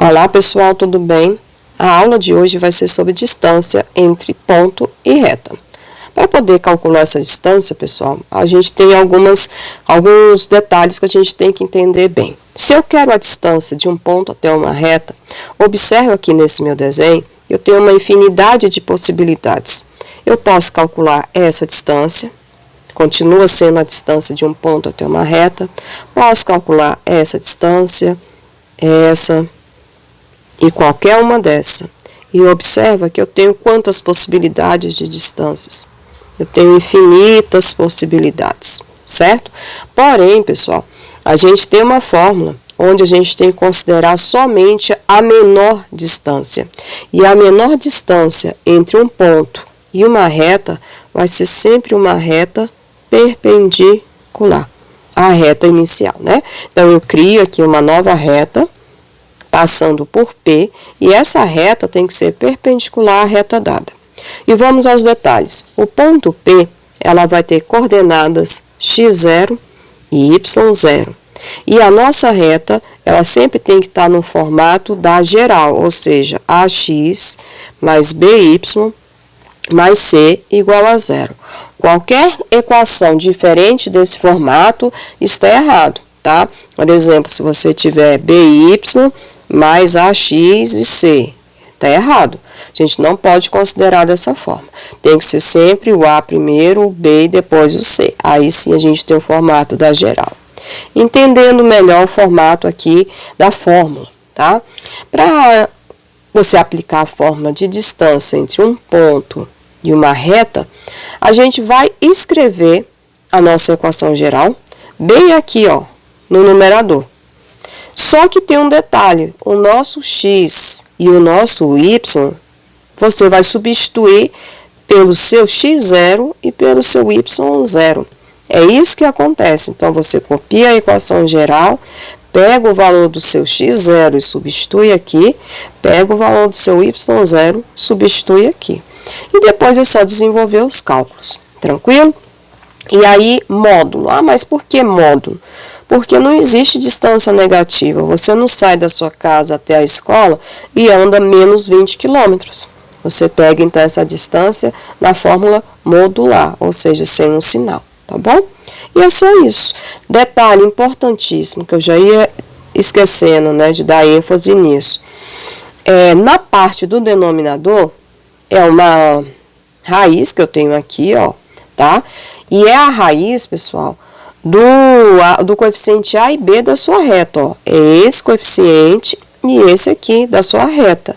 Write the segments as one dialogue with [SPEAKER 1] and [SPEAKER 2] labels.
[SPEAKER 1] Olá pessoal, tudo bem? A aula de hoje vai ser sobre distância entre ponto e reta. Para poder calcular essa distância, pessoal, a gente tem alguns detalhes que a gente tem que entender bem. Se eu quero a distância de um ponto até uma reta, observe aqui nesse meu desenho, eu tenho uma infinidade de possibilidades. Eu posso calcular essa distância, continua sendo a distância de um ponto até uma reta, posso calcular essa distância, essa e qualquer uma dessa. E observa que eu tenho quantas possibilidades de distâncias. Eu tenho infinitas possibilidades, certo? Porém, pessoal, a gente tem uma fórmula onde a gente tem que considerar somente a menor distância. E a menor distância entre um ponto e uma reta vai ser sempre uma reta perpendicular à reta inicial, né? Então, eu crio aqui uma nova reta, passando por P, e essa reta tem que ser perpendicular à reta dada. E vamos aos detalhes. O ponto P, ela vai ter coordenadas x0 e y0. E a nossa reta, ela sempre tem que estar no formato da geral, ou seja, ax mais by mais c igual a zero. Qualquer equação diferente desse formato está errado, tá? Por exemplo, se você tiver by mais ax e c, está errado. A gente não pode considerar dessa forma. Tem que ser sempre o a primeiro, o b e depois o c. Aí sim a gente tem o formato da geral. Entendendo melhor o formato aqui da fórmula, tá? Para você aplicar a fórmula de distância entre um ponto e uma reta, a gente vai escrever a nossa equação geral bem aqui, ó, no numerador. Só que tem um detalhe, o nosso x e o nosso y, você vai substituir pelo seu x0 e pelo seu y0. É isso que acontece. Então, você copia a equação geral, pega o valor do seu x0 e substitui aqui, pega o valor do seu y0, substitui aqui. E depois é só desenvolver os cálculos, tranquilo? E aí, módulo. Ah, mas por que módulo? Porque não existe distância negativa. Você não sai da sua casa até a escola e anda menos 20 quilômetros. Você pega, então, essa distância na fórmula modular, ou seja, sem um sinal, tá bom? E é só isso. Detalhe importantíssimo, que eu já ia esquecendo, né, de dar ênfase nisso. Na parte do denominador, é uma raiz que eu tenho aqui, ó, tá? E é a raiz, pessoal, do coeficiente A e B da sua reta, ó. É esse coeficiente e esse aqui da sua reta.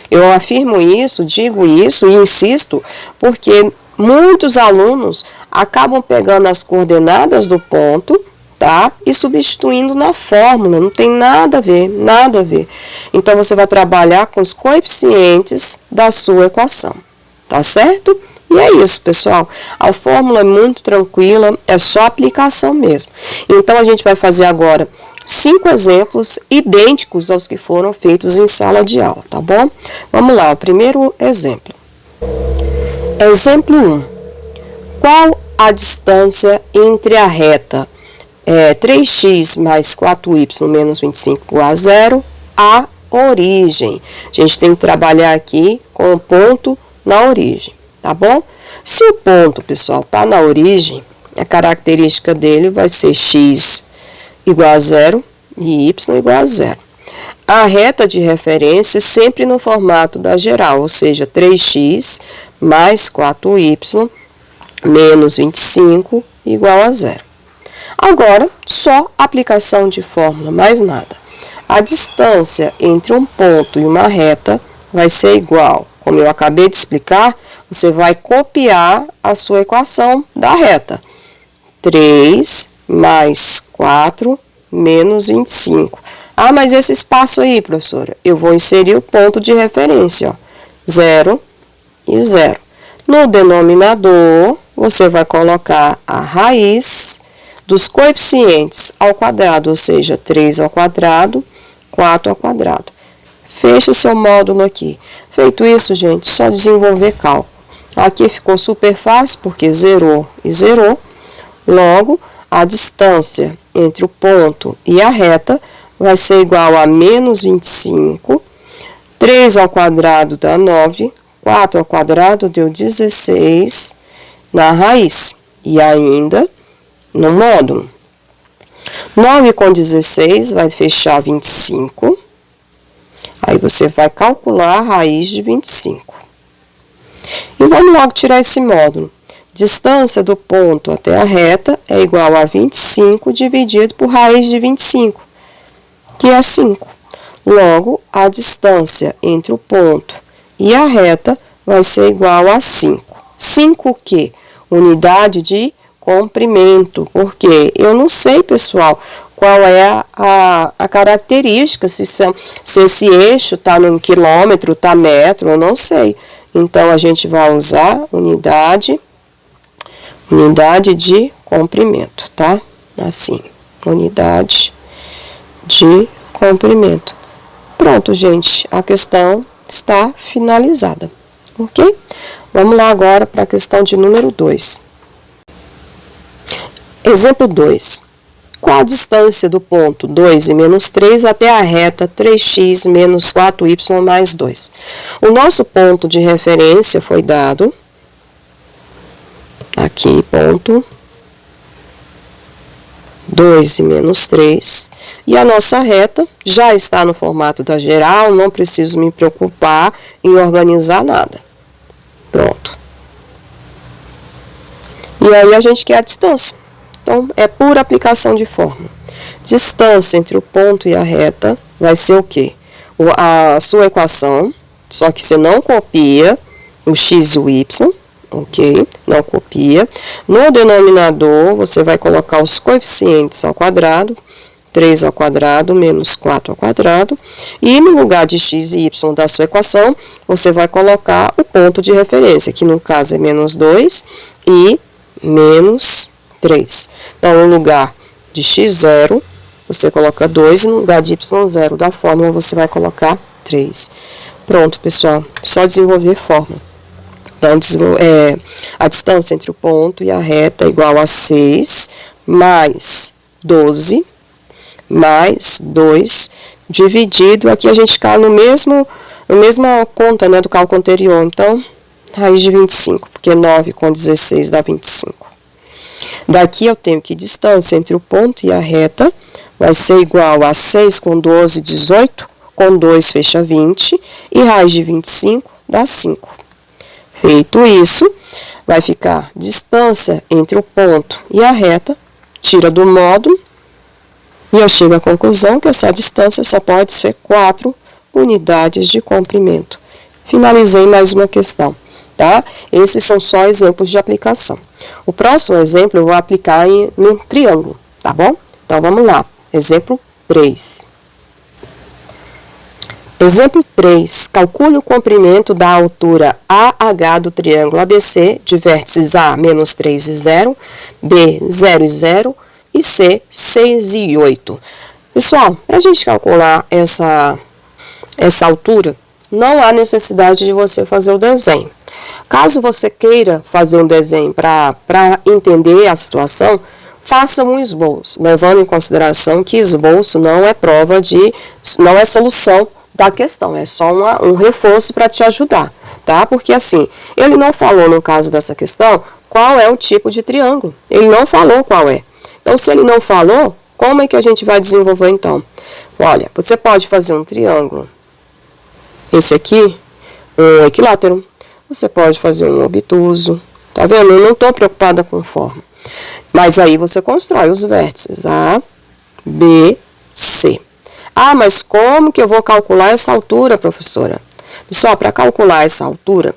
[SPEAKER 1] Eu afirmo isso, digo isso e insisto, porque muitos alunos acabam pegando as coordenadas do ponto, tá? E substituindo na fórmula, não tem nada a ver, nada a ver. Então, você vai trabalhar com os coeficientes da sua equação, tá certo? E é isso, pessoal. A fórmula é muito tranquila, é só aplicação mesmo. Então, a gente vai fazer agora 5 exemplos idênticos aos que foram feitos em sala de aula, tá bom? Vamos lá, o primeiro exemplo. Exemplo 1. Qual a distância entre a reta 3x mais 4y menos 25 igual a zero, a origem? A gente tem que trabalhar aqui com o ponto na origem, tá bom? Se o ponto, pessoal, está na origem, a característica dele vai ser x igual a zero e y igual a zero. A reta de referência sempre no formato da geral, ou seja, 3x mais 4y menos 25 igual a zero. Agora, só aplicação de fórmula, mais nada. A distância entre um ponto e uma reta vai ser igual, como eu acabei de explicar, você vai copiar a sua equação da reta. 3 mais 4 menos 25. Ah, mas esse espaço aí, professora, eu vou inserir o ponto de referência, ó, 0 e 0. No denominador, você vai colocar a raiz dos coeficientes ao quadrado, ou seja, 3 ao quadrado, 4 ao quadrado. Fecha o seu módulo aqui. Feito isso, gente, só desenvolver cálculo. Aqui ficou super fácil, porque zerou e zerou. Logo, a distância entre o ponto e a reta vai ser igual a menos 25. 3 ao quadrado dá 9. 4 ao quadrado deu 16 na raiz. E ainda no módulo. 9 com 16 vai fechar 25. Aí você vai calcular a raiz de 25. E vamos logo tirar esse módulo. Distância do ponto até a reta é igual a 25 dividido por raiz de 25, que é 5. Logo, a distância entre o ponto e a reta vai ser igual a 5. 5 o quê? Unidade de comprimento, porque eu não sei, pessoal, qual é a característica, se esse eixo está no quilômetro, está metro, eu não sei. Então, a gente vai usar unidade de comprimento, tá? Assim, unidade de comprimento. Pronto, gente, a questão está finalizada, ok? Vamos lá agora para a questão de número 2. Exemplo 2. Qual a distância do ponto 2 e menos 3 até a reta 3x menos 4y mais 2? O nosso ponto de referência foi dado, aqui, ponto 2 e menos 3, e a nossa reta já está no formato da geral, não preciso me preocupar em organizar nada. Pronto. E aí a gente quer a distância. Então, é pura aplicação de fórmula. Distância entre o ponto e a reta vai ser o quê? A sua equação, só que você não copia o x e o y, ok? Não copia. No denominador, você vai colocar os coeficientes ao quadrado, 3 ao quadrado menos 4 ao quadrado, e no lugar de x e y da sua equação, você vai colocar o ponto de referência, que no caso é menos 2 e menos 3. Então, no lugar de x0, você coloca 2, e no lugar de y0 da fórmula, você vai colocar 3. Pronto, pessoal, só desenvolver fórmula. Então, a distância entre o ponto e a reta é igual a 6 mais 12 mais 2 dividido, aqui a gente cai na mesma conta, né, do cálculo anterior, então, raiz de 25, porque 9 com 16 dá 25. Daqui eu tenho que distância entre o ponto e a reta vai ser igual a 6 com 12, 18, com 2 fecha 20, e raiz de 25 dá 5. Feito isso, vai ficar distância entre o ponto e a reta, tira do módulo, e eu chego à conclusão que essa distância só pode ser 4 unidades de comprimento. Finalizei mais uma questão, tá? Esses são só exemplos de aplicação. O próximo exemplo eu vou aplicar num triângulo, tá bom? Então, vamos lá. Exemplo 3. Exemplo 3. Calcule o comprimento da altura AH do triângulo ABC, de vértices A, menos 3 e 0, B, 0 e 0, e C, 6 e 8. Pessoal, para a gente calcular essa altura, não há necessidade de você fazer o desenho. Caso você queira fazer um desenho para entender a situação, faça um esboço, levando em consideração que esboço não é não é solução da questão, é só um reforço para te ajudar, tá? Porque assim, ele não falou no caso dessa questão qual é o tipo de triângulo, ele não falou qual é. Então, se ele não falou, como é que a gente vai desenvolver então? Olha, você pode fazer um triângulo, esse aqui, um equilátero. Você pode fazer um obtuso, tá vendo? Eu não estou preocupada com forma. Mas aí você constrói os vértices A, B, C. Ah, mas como que eu vou calcular essa altura, professora? Pessoal, para calcular essa altura,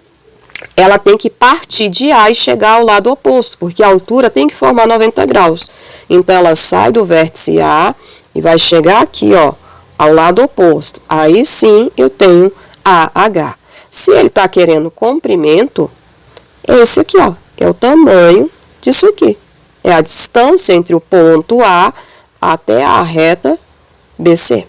[SPEAKER 1] ela tem que partir de A e chegar ao lado oposto, porque a altura tem que formar 90 graus. Então, ela sai do vértice A e vai chegar aqui, ó, ao lado oposto. Aí sim, eu tenho AH. Se ele está querendo comprimento, esse aqui, ó, é o tamanho disso aqui. É a distância entre o ponto A até a reta BC.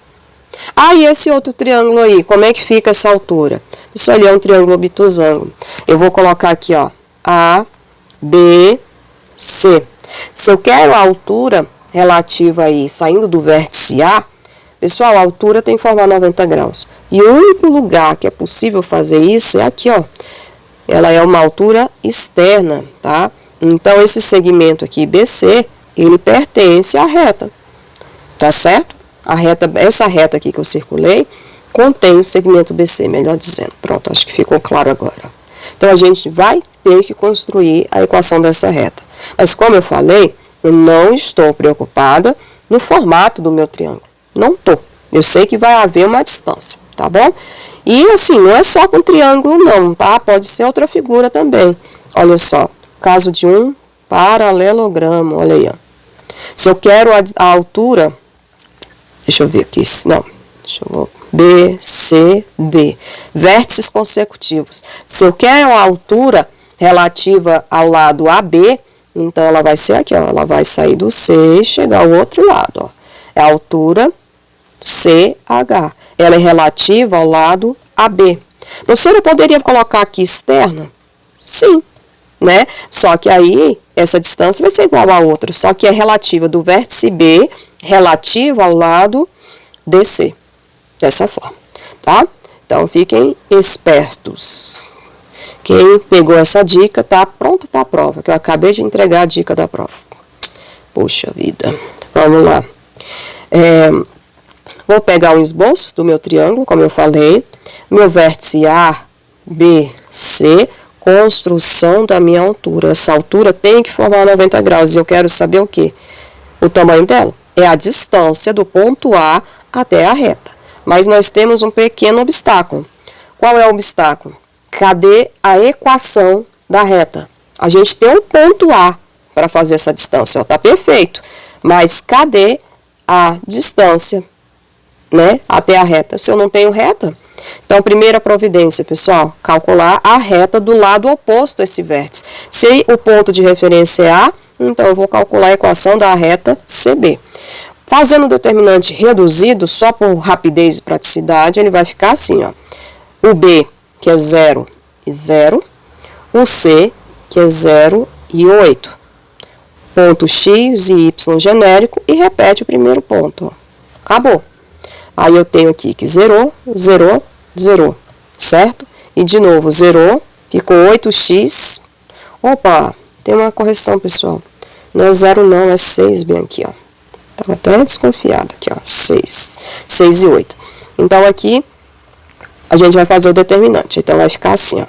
[SPEAKER 1] Ah, e esse outro triângulo aí, como é que fica essa altura? Isso ali é um triângulo obtusângulo. Eu vou colocar aqui, ó, A, B, C. Se eu quero a altura relativa aí, saindo do vértice A, Pessoal, a altura tem que formar 90 graus. E o único lugar que é possível fazer isso é aqui, ó. Ela é uma altura externa, tá? Então, esse segmento aqui, BC, ele pertence à reta, tá certo? Essa reta aqui que eu circulei, contém o segmento BC, melhor dizendo. Pronto, acho que ficou claro agora. Então, a gente vai ter que construir a equação dessa reta. Mas, como eu falei, eu não estou preocupada no formato do meu triângulo. Não estou. Eu sei que vai haver uma distância, tá bom? E, assim, não é só com triângulo, não, tá? Pode ser outra figura também. Olha só, caso de um paralelogramo, olha aí, ó. Se eu quero a altura, deixa eu ver aqui, não, deixa eu ver. B, C, D. Vértices consecutivos. Se eu quero a altura relativa ao lado AB, então ela vai ser aqui, ó. Ela vai sair do C e chegar ao outro lado, ó. É a altura CH. Ela é relativa ao lado AB. Professora, eu poderia colocar aqui externa? Sim, né? Só que aí, essa distância vai ser igual a outra. Só que é relativa do vértice B, relativa ao lado DC. Dessa forma, tá? Então, fiquem espertos. Quem pegou essa dica tá pronto para a prova, que eu acabei de entregar a dica da prova. Puxa vida. Vamos lá. Vou pegar um esboço do meu triângulo, como eu falei. Meu vértice A, B, C, construção da minha altura. Essa altura tem que formar 90 graus. E eu quero saber o quê? O tamanho dela. É a distância do ponto A até a reta. Mas nós temos um pequeno obstáculo. Qual é o obstáculo? Cadê a equação da reta? A gente tem um ponto A para fazer essa distância. Está perfeito. Mas cadê a distância, né, até a reta? Se eu não tenho reta. Então, primeira providência, pessoal, calcular a reta do lado oposto a esse vértice. Se o ponto de referência é A, então eu vou calcular a equação da reta CB. Fazendo o determinante reduzido, só por rapidez e praticidade, ele vai ficar assim, ó. O B, que é 0 e 0. O C, que é 0 e 8. Ponto X e Y genérico e repete o primeiro ponto, ó. Acabou. Aí eu tenho aqui que zerou, zerou, zerou, certo? E de novo, zerou, ficou 8x. Opa, tem uma correção, pessoal. Não é 0 não, é 6 bem aqui, ó. Estava até desconfiado aqui, ó, 6 e 8. Então, aqui, a gente vai fazer o determinante. Então, vai ficar assim, ó.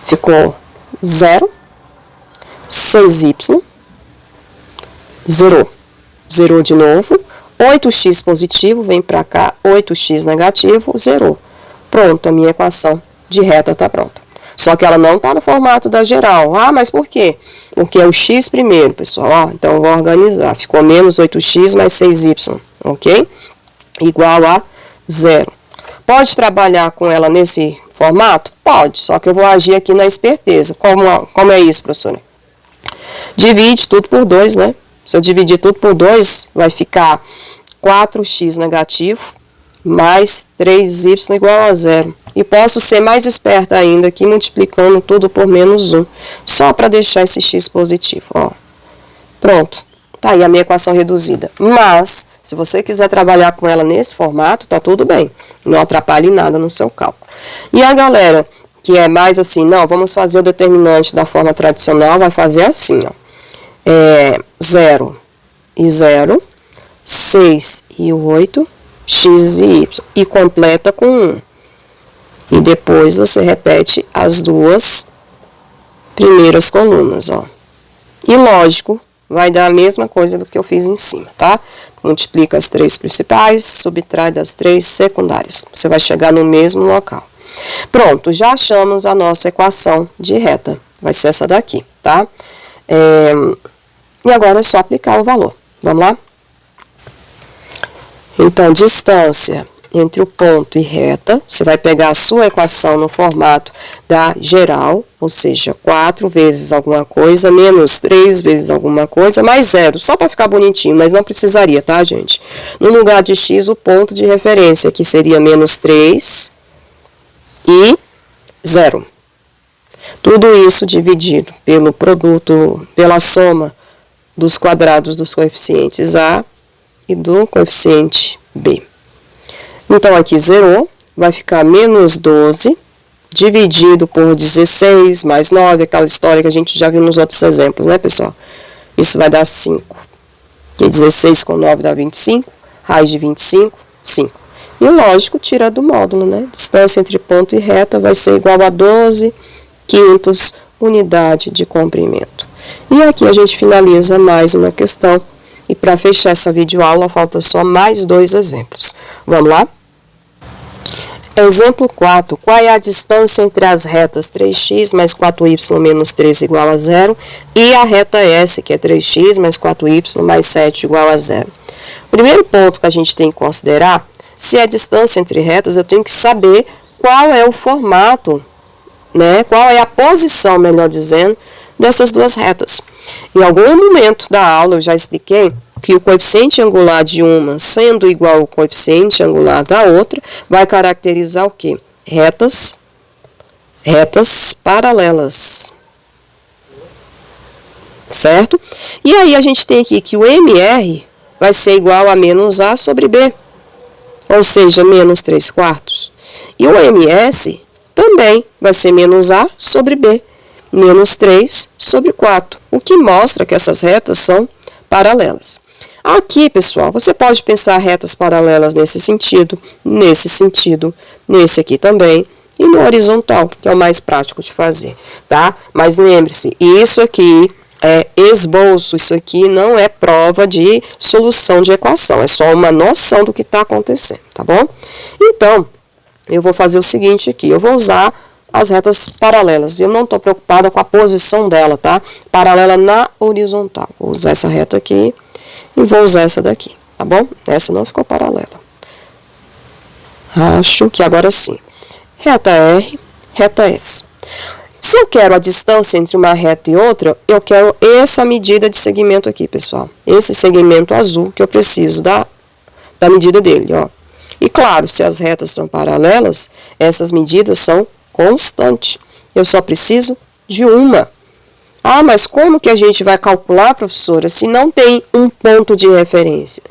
[SPEAKER 1] Ficou 0, 6y, zerou. Zerou de novo, 8x positivo, vem para cá, 8x negativo, zerou. Pronto, a minha equação de reta está pronta. Só que ela não está no formato da geral. Ah, mas por quê? Porque é o x primeiro, pessoal. Ó, então, eu vou organizar. Ficou menos 8x mais 6y, ok? Igual a 0. Pode trabalhar com ela nesse formato? Pode, só que eu vou agir aqui na esperteza. Como é isso, professora? Divide tudo por 2, né? Se eu dividir tudo por 2, vai ficar 4x negativo mais 3y igual a 0. E posso ser mais esperta ainda aqui, multiplicando tudo por menos 1. Só para deixar esse x positivo, ó. Pronto. Tá aí a minha equação reduzida. Mas, se você quiser trabalhar com ela nesse formato, tá tudo bem. Não atrapalhe nada no seu cálculo. E a galera que é mais assim, não, vamos fazer o determinante da forma tradicional, vai fazer assim, ó. 0 e 0, 6 e 8, x e y. E completa com 1. E depois você repete as duas primeiras colunas, ó. E lógico, vai dar a mesma coisa do que eu fiz em cima, tá? Multiplica as 3 principais, subtrai das 3 secundárias. Você vai chegar no mesmo local. Pronto, já achamos a nossa equação de reta. Vai ser essa daqui, tá? E agora é só aplicar o valor. Vamos lá? Então, distância entre o ponto e reta, você vai pegar a sua equação no formato da geral, ou seja, 4 vezes alguma coisa, menos 3 vezes alguma coisa, mais 0, só para ficar bonitinho, mas não precisaria, tá, gente? No lugar de x, o ponto de referência, que seria menos 3 e 0. Tudo isso dividido pelo produto, pela soma dos quadrados dos coeficientes A e do coeficiente b. Então, aqui zerou, vai ficar menos 12, dividido por 16 mais 9, aquela história que a gente já viu nos outros exemplos, né, pessoal? Isso vai dar 5. E 16 com 9 dá 25, raiz de 25, 5. E lógico, tira do módulo, né? Distância entre ponto e reta vai ser igual a 12 quintos unidade de comprimento. E aqui a gente finaliza mais uma questão. E para fechar essa videoaula, falta só mais 2 exemplos. Vamos lá? Exemplo 4. Qual é a distância entre as retas 3x mais 4y menos 3 igual a 0 e a reta S, que é 3x mais 4y mais 7 igual a 0? O primeiro ponto que a gente tem que considerar, se é a distância entre retas, eu tenho que saber qual é o formato, né? Qual é a posição, melhor dizendo, dessas duas retas. Em algum momento da aula eu já expliquei que o coeficiente angular de uma sendo igual ao coeficiente angular da outra, vai caracterizar o quê? Retas paralelas. Certo? E aí a gente tem aqui que o MR vai ser igual a menos A sobre B, ou seja, menos 3 quartos. E o MS também vai ser menos A sobre B, menos 3 sobre 4, o que mostra que essas retas são paralelas. Aqui, pessoal, você pode pensar retas paralelas nesse sentido, nesse aqui também, e no horizontal, que é o mais prático de fazer, tá? Mas lembre-se, isso aqui é esboço, isso aqui não é prova de solução de equação, é só uma noção do que está acontecendo, tá bom? Então, eu vou fazer o seguinte aqui, eu vou usar as retas paralelas, eu não estou preocupada com a posição dela, tá? Paralela na horizontal, vou usar essa reta aqui, e vou usar essa daqui, tá bom? Essa não ficou paralela. Acho que agora sim. Reta R, reta S. Se eu quero a distância entre uma reta e outra, eu quero essa medida de segmento aqui, pessoal. Esse segmento azul que eu preciso da medida dele, ó. E claro, se as retas são paralelas, essas medidas são constantes. Eu só preciso de uma. Ah, mas como que a gente vai calcular, professora, se não tem um ponto de referência?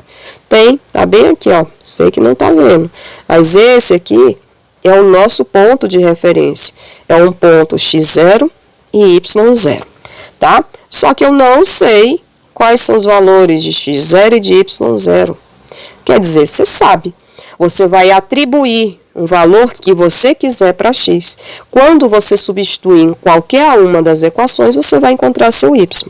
[SPEAKER 1] Tem, tá bem aqui, ó. Sei que não tá vendo. Mas esse aqui é o nosso ponto de referência. É um ponto x0 e y0, tá? Só que eu não sei quais são os valores de x0 e de y0. Quer dizer, você sabe. Você vai atribuir um valor que você quiser para x. Quando você substituir em qualquer uma das equações, você vai encontrar seu y.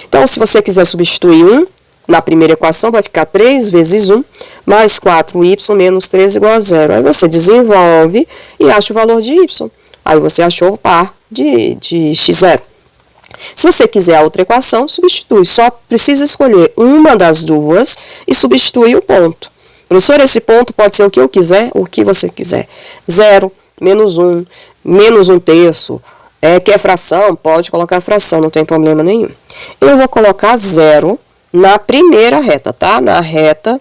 [SPEAKER 1] Então, se você quiser substituir 1, na primeira equação vai ficar 3 vezes 1, mais 4y menos 3 igual a 0. Aí você desenvolve e acha o valor de y. Aí você achou o par de x0. Se você quiser a outra equação, substitui. Só precisa escolher uma das duas e substituir o ponto. Professor, esse ponto pode ser o que eu quiser, o que você quiser. 0, menos 1, menos 1/3. Quer fração? Pode colocar fração, não tem problema nenhum. Eu vou colocar 0 na primeira reta, tá? Na reta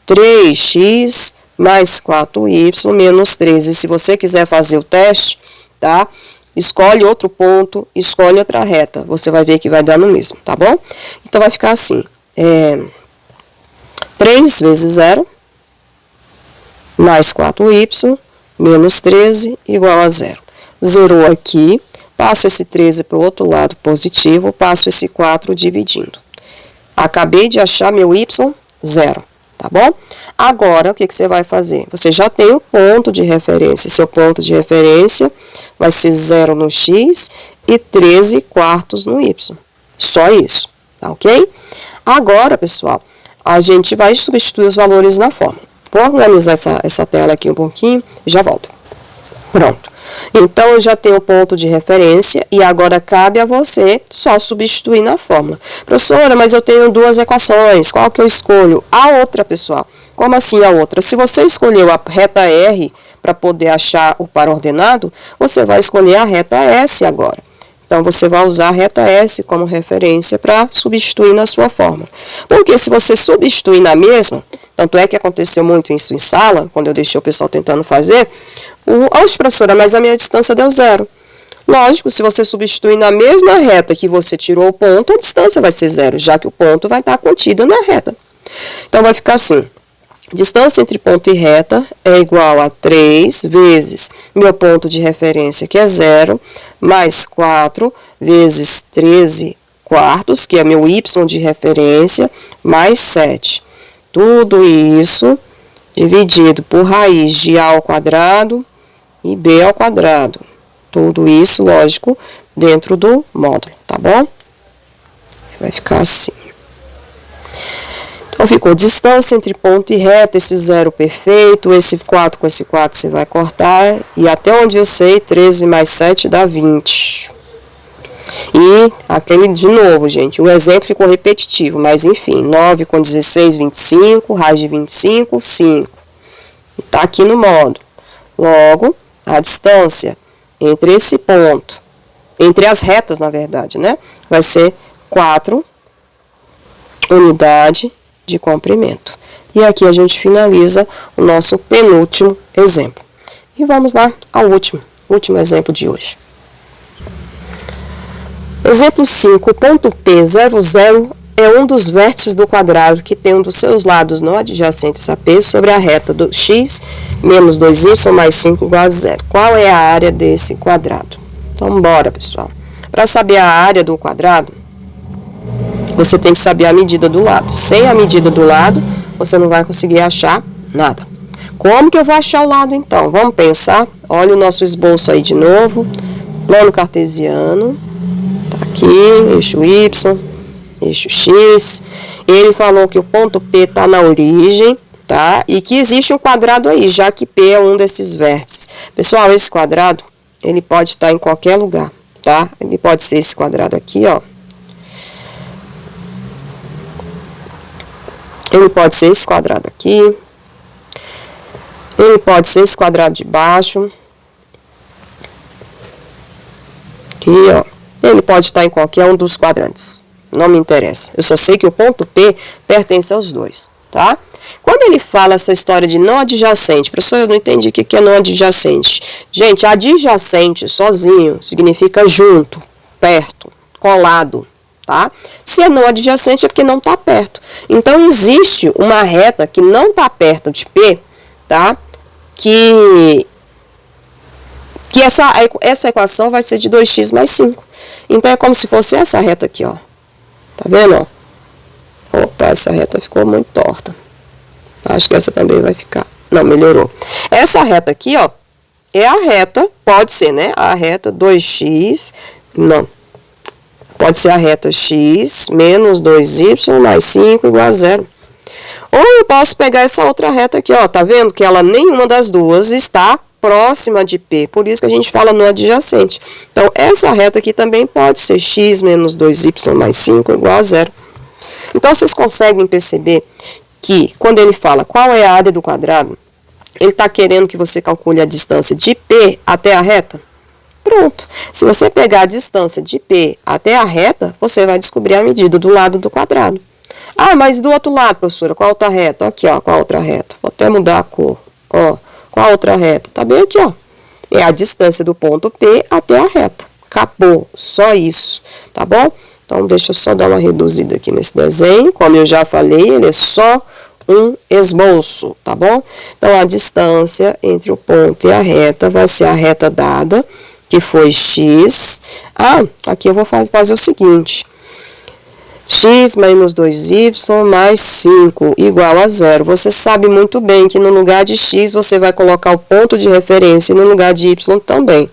[SPEAKER 1] 3x mais 4y menos 13. Se você quiser fazer o teste, tá? Escolhe outro ponto, escolhe outra reta. Você vai ver que vai dar no mesmo, tá bom? Então, vai ficar assim. 3 vezes 0, mais 4y, menos 13, igual a 0. Zerou aqui, passo esse 13 para o outro lado positivo, passo esse 4 dividindo. Acabei de achar meu y, 0, tá bom? Agora, o que você vai fazer? Você já tem o ponto de referência. Seu ponto de referência vai ser 0 no x e 13 quartos no y. Só isso, tá ok? Agora, pessoal, a gente vai substituir os valores na fórmula. Vou organizar essa tela aqui um pouquinho e já volto. Pronto. Então, eu já tenho o ponto de referência e agora cabe a você só substituir na fórmula. Professora, mas eu tenho duas equações, qual que eu escolho? A outra, pessoal. Como assim a outra? Se você escolheu a reta R para poder achar o par ordenado, você vai escolher a reta S agora. Então, você vai usar a reta S como referência para substituir na sua fórmula. Porque se você substituir na mesma, tanto é que aconteceu muito isso em sala, quando eu deixei o pessoal tentando fazer, professora, mas a minha distância deu 0. Lógico, se você substituir na mesma reta que você tirou o ponto, a distância vai ser 0, já que o ponto vai estar contido na reta. Então, vai ficar assim. Distância entre ponto e reta é igual a 3 vezes meu ponto de referência, que é 0, mais 4 vezes 13 quartos, que é meu y de referência, mais 7. Tudo isso dividido por raiz de a ao quadrado e b ao quadrado. Tudo isso, lógico, dentro do módulo, tá bom? Vai ficar assim. Então, ficou distância entre ponto e reta, esse 0 perfeito, esse 4 com esse 4 você vai cortar, e até onde eu sei, 13 mais 7 dá 20. E aquele, de novo, gente, o exemplo ficou repetitivo, mas enfim, 9 com 16, 25, raiz de 25, 5. Está aqui no módulo. Logo, a distância entre esse ponto, entre as retas, na verdade, né, vai ser 4 unidades de comprimento. E aqui a gente finaliza o nosso penúltimo exemplo. E vamos lá ao último exemplo de hoje. Exemplo 5, o ponto P00 é um dos vértices do quadrado que tem um dos seus lados não adjacentes a P sobre a reta do x menos 2y mais 5 igual a 0. Qual é a área desse quadrado? Então, bora, pessoal. Para saber a área do quadrado, você tem que saber a medida do lado. Sem a medida do lado, você não vai conseguir achar nada. Como que eu vou achar o lado, então? Vamos pensar. Olha o nosso esboço aí de novo. Plano cartesiano. Tá aqui, eixo Y, eixo X. Ele falou que o ponto P está na origem, tá? E que existe um quadrado aí, já que P é um desses vértices. Pessoal, esse quadrado, ele pode estar em qualquer lugar, tá? Ele pode ser esse quadrado aqui, ó. Ele pode ser esse quadrado aqui. Ele pode ser esse quadrado de baixo. Aqui, ó. Ele pode estar em qualquer um dos quadrantes. Não me interessa. Eu só sei que o ponto P pertence aos dois, tá? Quando ele fala essa história de não adjacente, professor, eu não entendi o que é não adjacente. Gente, adjacente sozinho significa junto, perto, colado. Tá? Se é não adjacente é porque não está perto. Então, existe uma reta que não está perto de P, tá? Que essa equação vai ser de 2x mais 5. Então, é como se fosse essa reta aqui, ó. Tá vendo, ó? Opa, essa reta ficou muito torta. Acho que essa também vai ficar. Não, melhorou. Essa reta aqui, ó, é a reta, pode ser, né? A reta 2x, não. Pode ser a reta x menos 2y mais 5 igual a 0. Ou eu posso pegar essa outra reta aqui, ó. Tá vendo que ela, nenhuma das duas está próxima de P. Por isso que a gente fala no adjacente. Então, essa reta aqui também pode ser x menos 2y mais 5 igual a 0. Então, vocês conseguem perceber que, quando ele fala qual é a área do quadrado, ele está querendo que você calcule a distância de P até a reta? Pronto. Se você pegar a distância de P até a reta, você vai descobrir a medida do lado do quadrado. Ah, mas do outro lado, professora, qual a outra reta? Aqui, ó, qual a outra reta? Vou até mudar a cor. Ó, qual a outra reta? Tá bem aqui, ó. É a distância do ponto P até a reta. Acabou. Só isso. Tá bom? Então, deixa eu só dar uma reduzida aqui nesse desenho. Como eu já falei, ele é só um esboço, tá bom? Então, a distância entre o ponto e a reta vai ser a reta dada, que foi x. Ah, aqui eu vou fazer o seguinte. X menos 2y mais 5 igual a 0. Você sabe muito bem que no lugar de x você vai colocar o ponto de referência e no lugar de y também.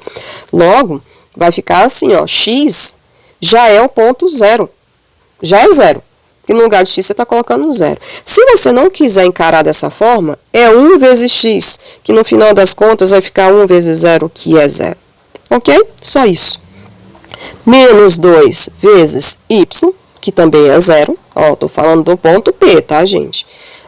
[SPEAKER 1] Logo, vai ficar assim, ó. X já é o ponto 0. Já é 0. E no lugar de x você está colocando um 0. Se você não quiser encarar dessa forma, é 1 vezes x, que no final das contas vai ficar 1 vezes 0, que é 0. Ok? Só isso. Menos 2 vezes y, que também é 0. Ó, estou falando do ponto P, tá, gente?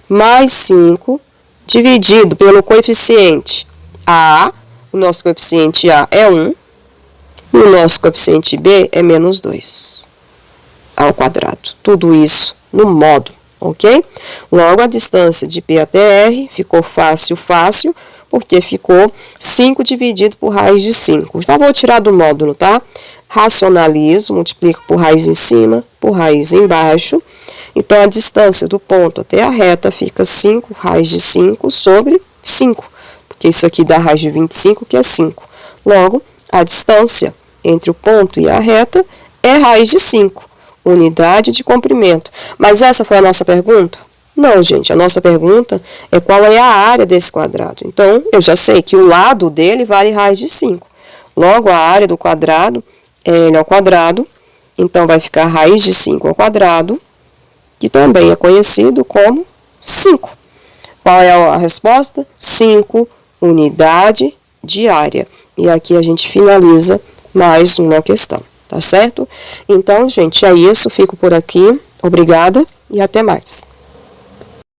[SPEAKER 1] Mais 5 dividido pelo coeficiente A. O nosso coeficiente A é 1. E o nosso coeficiente B é menos 2 ao quadrado. Tudo isso no módulo, ok? Logo, a distância de P até R ficou fácil, porque ficou 5 dividido por raiz de 5. Já vou tirar do módulo, tá? Racionalizo, multiplico por raiz em cima, por raiz embaixo. Então, a distância do ponto até a reta fica 5 raiz de 5 sobre 5, porque isso aqui dá raiz de 25, que é 5. Logo, a distância entre o ponto e a reta é raiz de 5, unidade de comprimento. Mas essa foi a nossa pergunta? Não, gente, a nossa pergunta é qual é a área desse quadrado. Então, eu já sei que o lado dele vale raiz de 5. Logo, a área do quadrado é L ao quadrado, então vai ficar raiz de 5 ao quadrado, que também é conhecido como 5. Qual é a resposta? 5, unidade de área. E aqui a gente finaliza mais uma questão, tá certo? Então, gente, é isso. Fico por aqui. Obrigada e até mais.